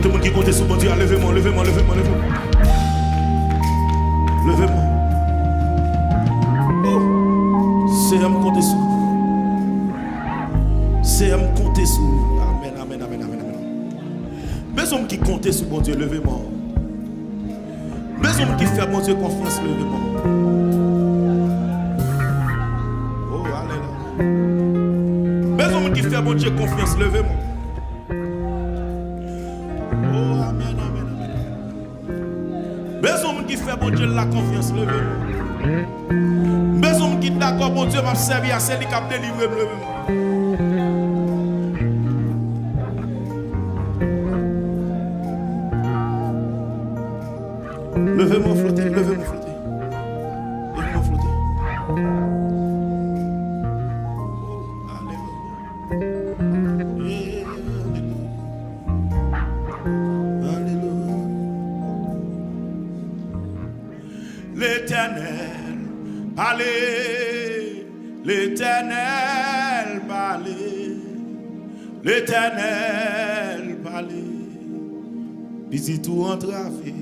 le monde qui compte sur mon Dieu, levez-moi, levez-moi, levez-moi, levez-moi. Levez-moi. Oh. C'est à me compter sur. C'est à me compter sur. Amen, amen, amen, amen, amen. Mais hommes qui comptent sur mon Dieu, levez-moi. Mais hommes qui font mon Dieu confiance, levez-moi. Oh, alléluia. Mais hommes qui font mon Dieu confiance, levez-moi. Oh, amen, amen, amen. Mais hommes qui font mon Dieu la confiance, levez-moi. Mais hommes qui d'accord, mon Dieu m'a servi à celui qui a délivré, levez-moi. Levez-moi flotter, levez-moi flotter. Levez-moi flotter. Alléluia. Alléluia. L'Éternel, allez. L'Éternel, allez. L'Éternel, allez. Visite tout entravé.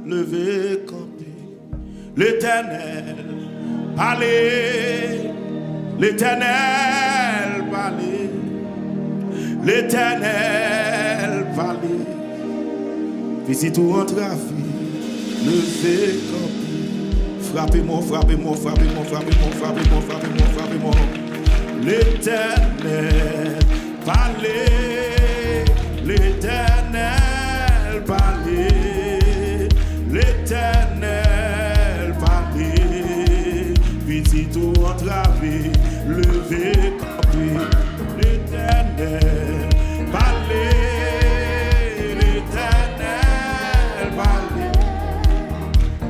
Levez, camper, l'Éternel, allez, l'Éternel, allez, l'Éternel, allez, visite tout entravé, levez, camper, frappez-moi, frappez-moi, frappez-moi, frappez-moi, frappez-moi, frappez-moi, frappez-moi, l'Éternel, allez, l'Éternel, allez. L'Éternel parler, visite tout entravé, levé, campé. L'Éternel parler, l'Éternel parler,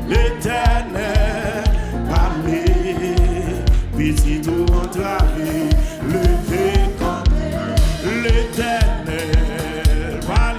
l'Éternel parler, visite tout entravé, levé, campé. L'Éternel parler.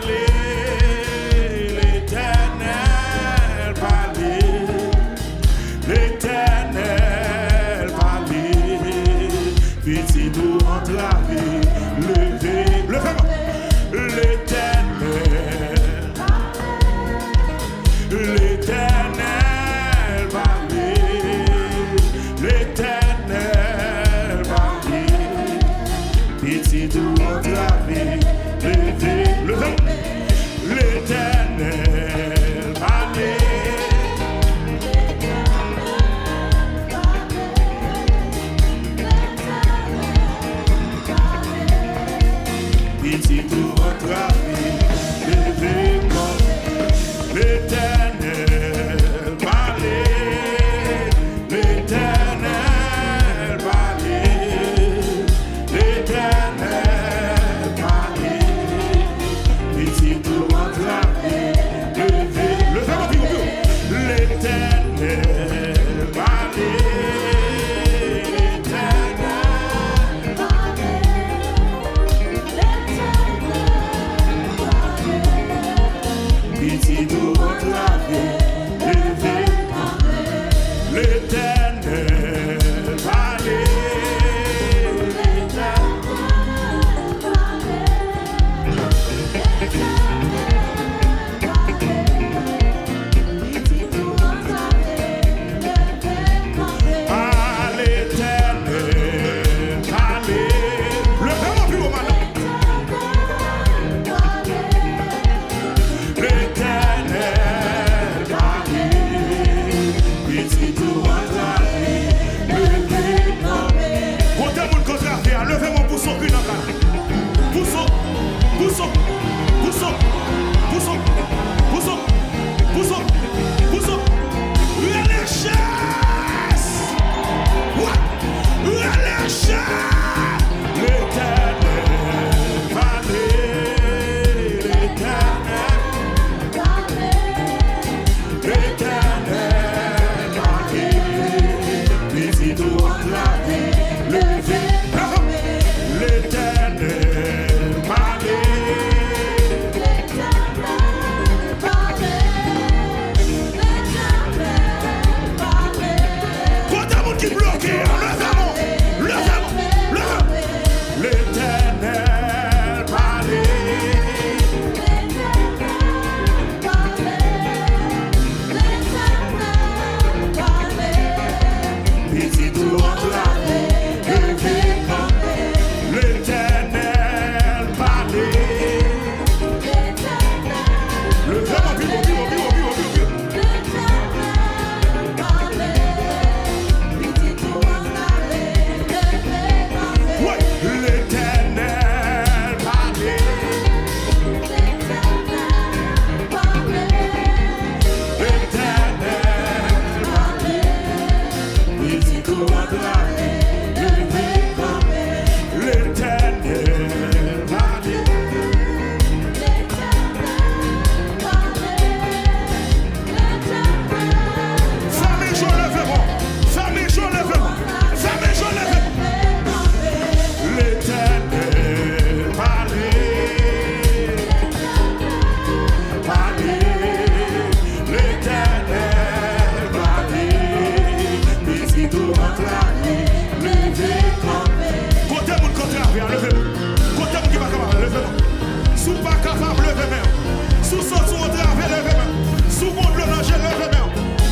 Sous son sous on travaille, levez-moi. Sous contre le danger, levez-moi.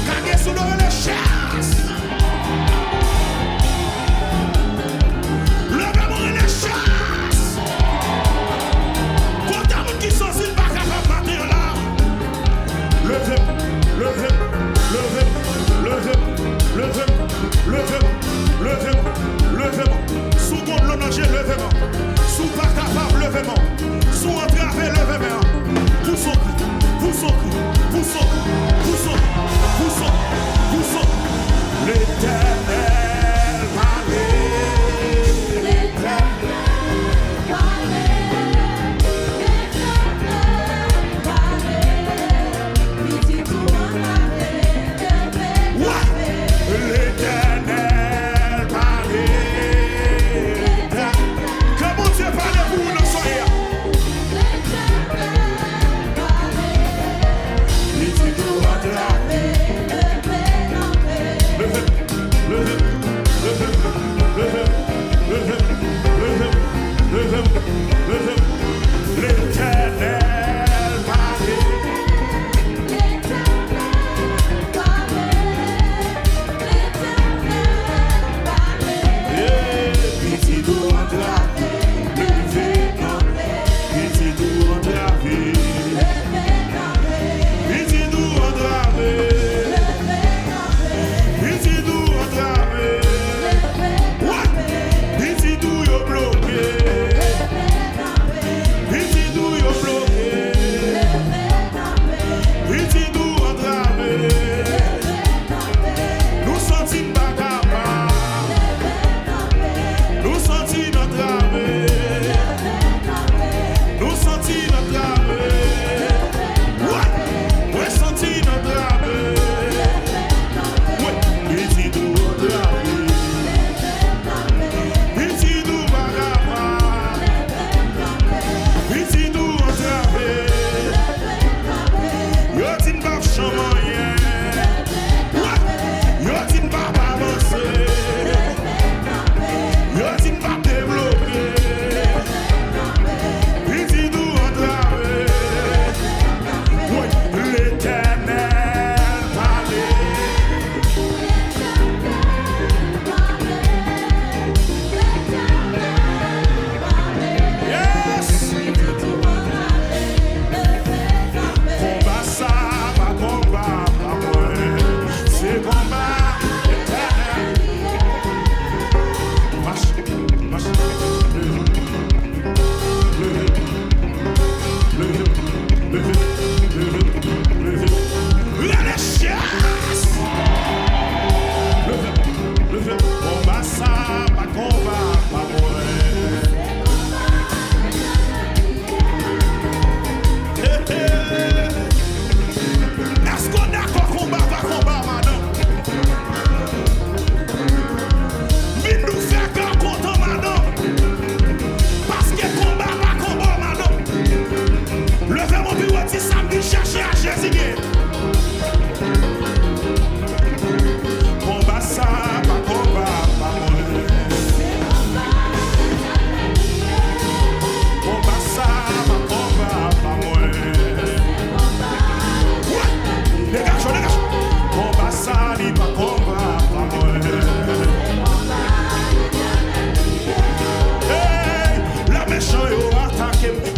Cagé sous le chasse. Levez-moi les chasse. Quand t'as qui sont s'il pas capable de mater là. Levez-moi, levez-moi. Sous contre le danger, levez-moi. Sous pas capable, levez-moi. Sous entravé, levez-moi. Poussons. L'Éternel parlait. L'Éternel parlait. Comment Dieu parle pour nous dans soirée?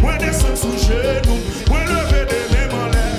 Moi descends sous genou, moi lever des mains en l'air,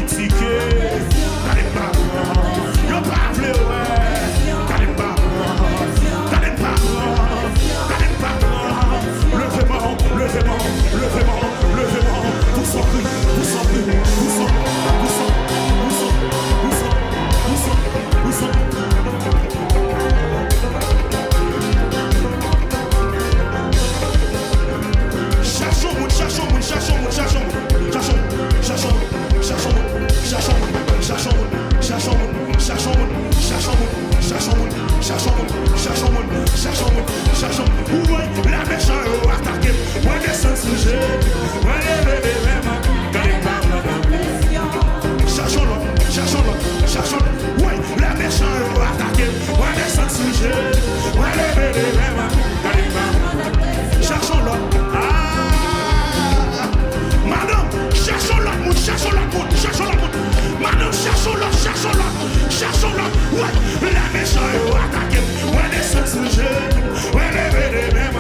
critiqué. Gade pas prendre. Yo pas vle ouais. Gade pas prendre. Gade pas prendre. Gade pas prendre. Levez-moi, levez-moi, levez-moi, levez-moi. Tous en cri, tous en cri, tous en, tous en, tous en, tous en, tous en, tous en. Cherchons moun, cherchons moun, cherchons moun, cherchons moun, cherchons, cherchons, cherchons moun, cherchons moun, cherchons moun, cherchons moun, cherchons moun, cherchons moun, cherchons moun, cherchons moun, cherchons moun, cherchons moun, cherchons moun. Ouais, la méchante au attaqué, ouais descend sujet, ouais les vraiment, gardez pas la pression. Cherchons-le, cherchons-le, cherchons-le. Ouais, la méchante au attaqué, ouais descend sujet, ouais les vraiment, gardez pas. Cherchons-le. Madame, cherchons l'autre monde, cherchons l'autre monde, cherchons l'autre monde. Madame, cherchons l'autre, cherchons l'autre, cherchons l'autre. Ouais, la méchante est attaquée. Ouais, les sons sujets. Ouais, les mêmes.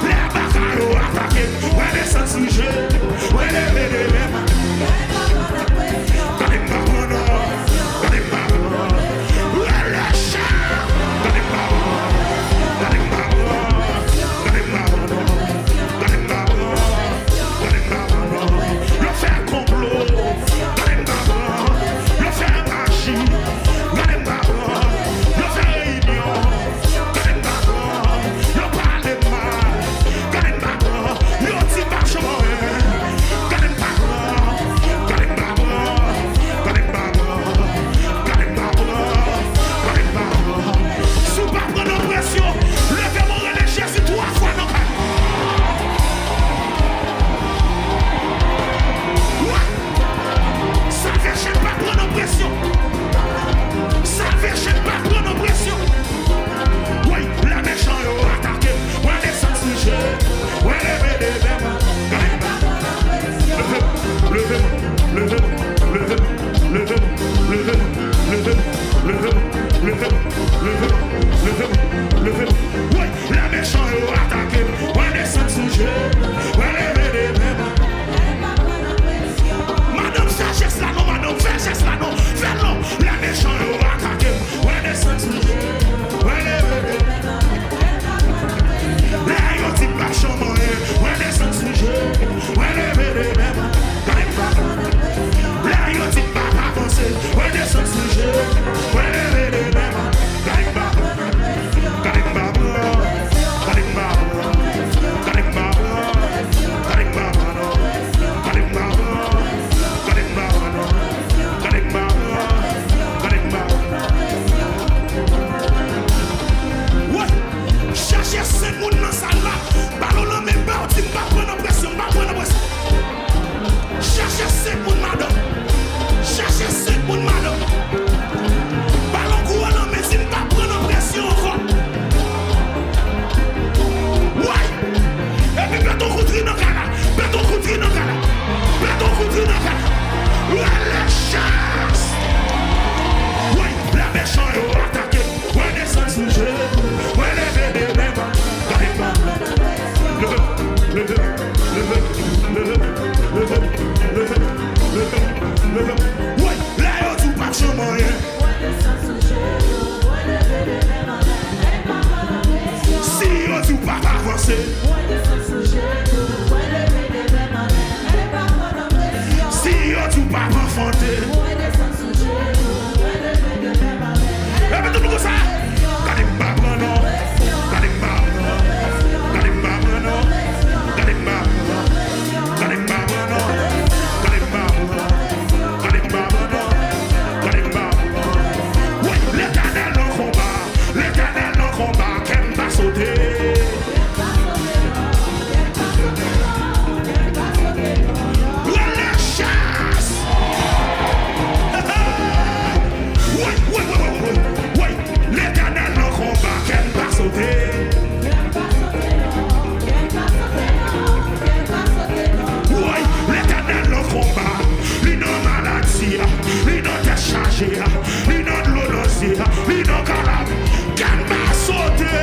La bataille est attaquée. Ouais, les sons sujets. Ouais, les mêmes. Gardez pas mon nom. Gardez pas mon nom. Ouais, le chat. Gardez pas mon nom. Gardez pas mon nom. Gardez pas mon nom. Gardez pas mon nom. Le faire complot, gardez pas bon. Le faire magie, gardez pas bon. Le faire réunion, gardez pas bon. Le parler mal, gardez pas bon. Le petit marchement, gardez pas bon. Gardez pas bon, gardez pas bon. Gardez pas bon, gardez pas bon. Si vous ne prenez pas de pression, levez-moi relâcher si 3 fois non. Salvation pas prendre pression. Salvation pas prendre pression. Oui, la méchante est attaquée. Oui, les sans sujet. Oui, les mêmes. Levez-moi, levez-moi, levez-moi, levez-moi, levez-moi, levez-moi, levez-moi, levez-moi, levez-moi, levez-moi. Oui, la méchante est attaquée. Oui, les sans sujet. Oui, les mêmes. Madame, fais geste là, non, madame, fais geste là, non, fais non. La méchante est attaquée. Ouais, les sans sujet. Ouais, les là, y'a dit pas chambre. Ouais, les sans sujet. Ouais, les mêmes. Là, y'a dit pas avancer. Ouais, les sans sujet. Ouais, les mêmes. Gardez pas. Gardez pas. Gardez pas. Gardez pas. Gardez pas. Gardez pas. Cherchez 5 moun dans sa là. Ballon là même pas, on pas prendre pression, pas prendre pression. Cherchez 5 moun madame. Cherchez 5 moun madame. Ballon courant là mais si pas prendre pression encore. Ouais. Et puis béton coutri dans cala. Béton coutri dans cala. Béton coutri dans cala. Ouais les chasse. Ouais, la méchante est attaquée. Ouais les sans sujet. Ouais les mêmes. Gardez pas. Levez. Ouais, là y'a tout pas de moyen. Si y'a tout pas avancer. Si y'a tout pas enfanter. Et puis tout le monde ça. Gardez pas mon nom. Gardez pas mon nom. Gardez pas mon nom. Gardez pas mon nom. Gardez pas mon nom. Gardez pas mon nom. Gardez pas mon nom. Gardez pas mon nom. Oui, l'Éternel en combat. L'Éternel en combat. Qu'elle va sauter. La chasse. Oui. L'Éternel en combat. Qu'elle va sauter. Oui, l'Éternel en combat. L'ino maladie. L'ino déchargé. L'ino de l'odosie. L'ino calab. Qu'elle va sauter.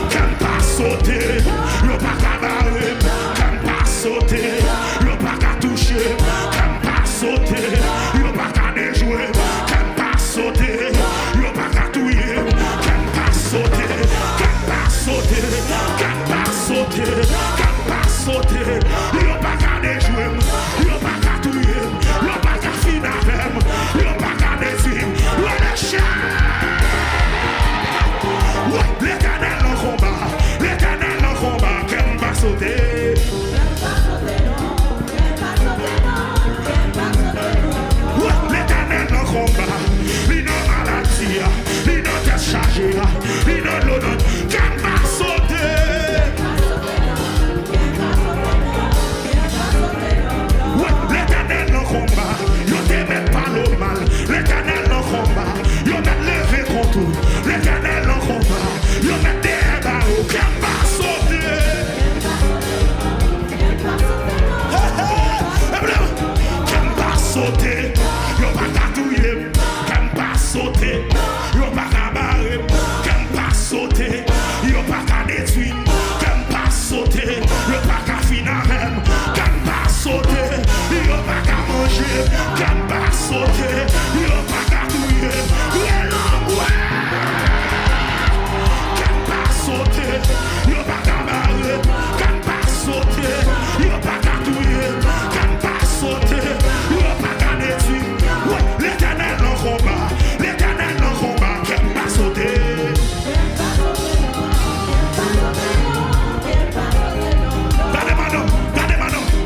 Qu'elle va sauter. Le pas sauter. L'Éternel dans le combat, il n'a maladie, il n'a tête chargée, il n'a l'honneur, qu'elle va sauter. L'Éternel dans le combat, il ne te met pas le mal. L'Éternel dans le combat, il met levé contre. L'Éternel dans le combat, il met des barreaux, qu'elle va sauter. Qu'elle va sauter. Yo pas tatouyer, qu'elle pas sauter. Yo pas cabaret, qu'elle pas sauter. Yo pas qu'à détruire, qu'elle pas sauter. Yo pas qu'à finir, qu'elle pas sauter. Yo pas qu'à manger, qu'elle pas sauter. Yo pas qu'à touiller, qu'elle pas sauter. Yo pas cabaret, qu'elle pas sauter. Yo pas qu'à touiller, qu'elle pas sauter. Yo pas qu'à détruire. L'Éternel dans le combat, l'Éternel dans le combat, qu'elle va sauter.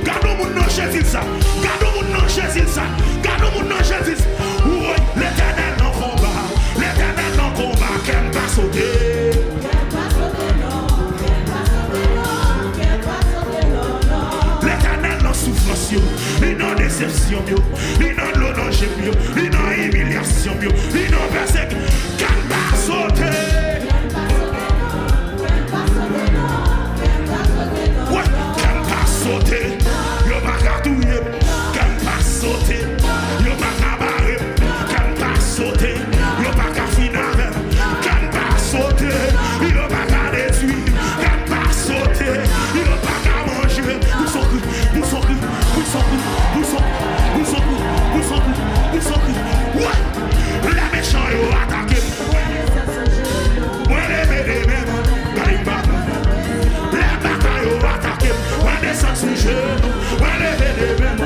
Gardez mon nom, Jésus ça. Gardez mon nom, Jésus ça. Gardez mon nom, Jésus. Oui, l'Éternel dans le combat, l'Éternel dans le combat, qu'elle va sauter. L'Éternel dans souffrance, il dans déception, il dans l'honneur, il dans humiliation, il dans persécution, qu'elle va sauter. Ouais, qu'elle va sauter. Yo pas qu'à touiller, qu'elle va sauter. Yo pas qu'à barrer, qu'elle va sauter. Yo pas qu'à finir, qu'elle va sauter. Yo pas qu'à détruire, qu'elle va sauter. Yo pas qu'à manger. Ouais, les méchants yo attaqué. Ouais, les mêmes, les batailles yo attaqué. Ouais, descend sous genou. Ouais, les mêmes,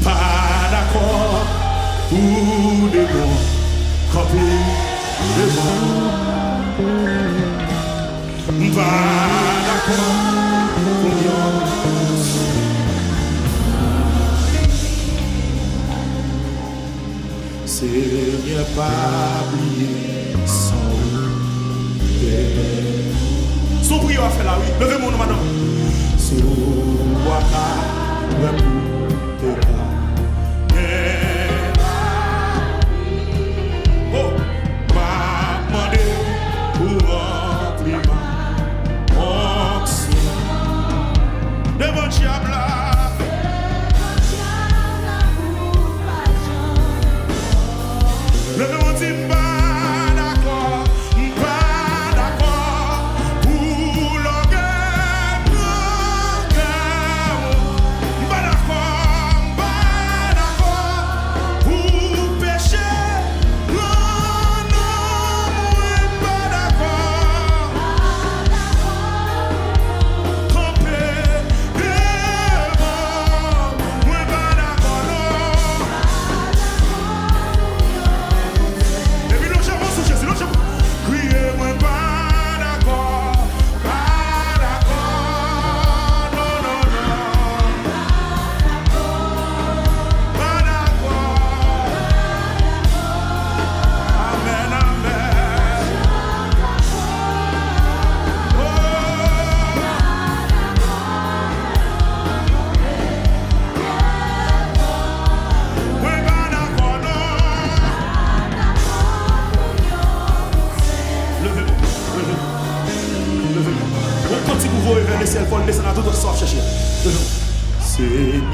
pas d'accord pour des bons camper devant. Pas d'accord pour Seigneur, pas oublier son père. Son prière a fait là, oui. Levez mon nom maintenant. Oh, m'a demandé pour remplir ma oxy. Devant diable là. Levez mon dit pas d'accord pour l'orgueil, pas d'accord.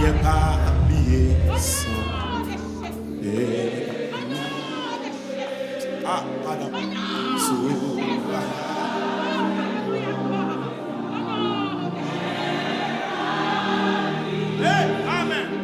priez pas lié sans. Ah, pardon. Amen.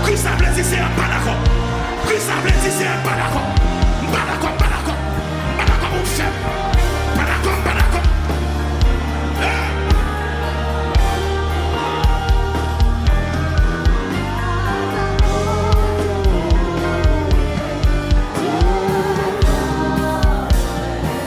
Qui ça plaisir, c'est pas d'accord.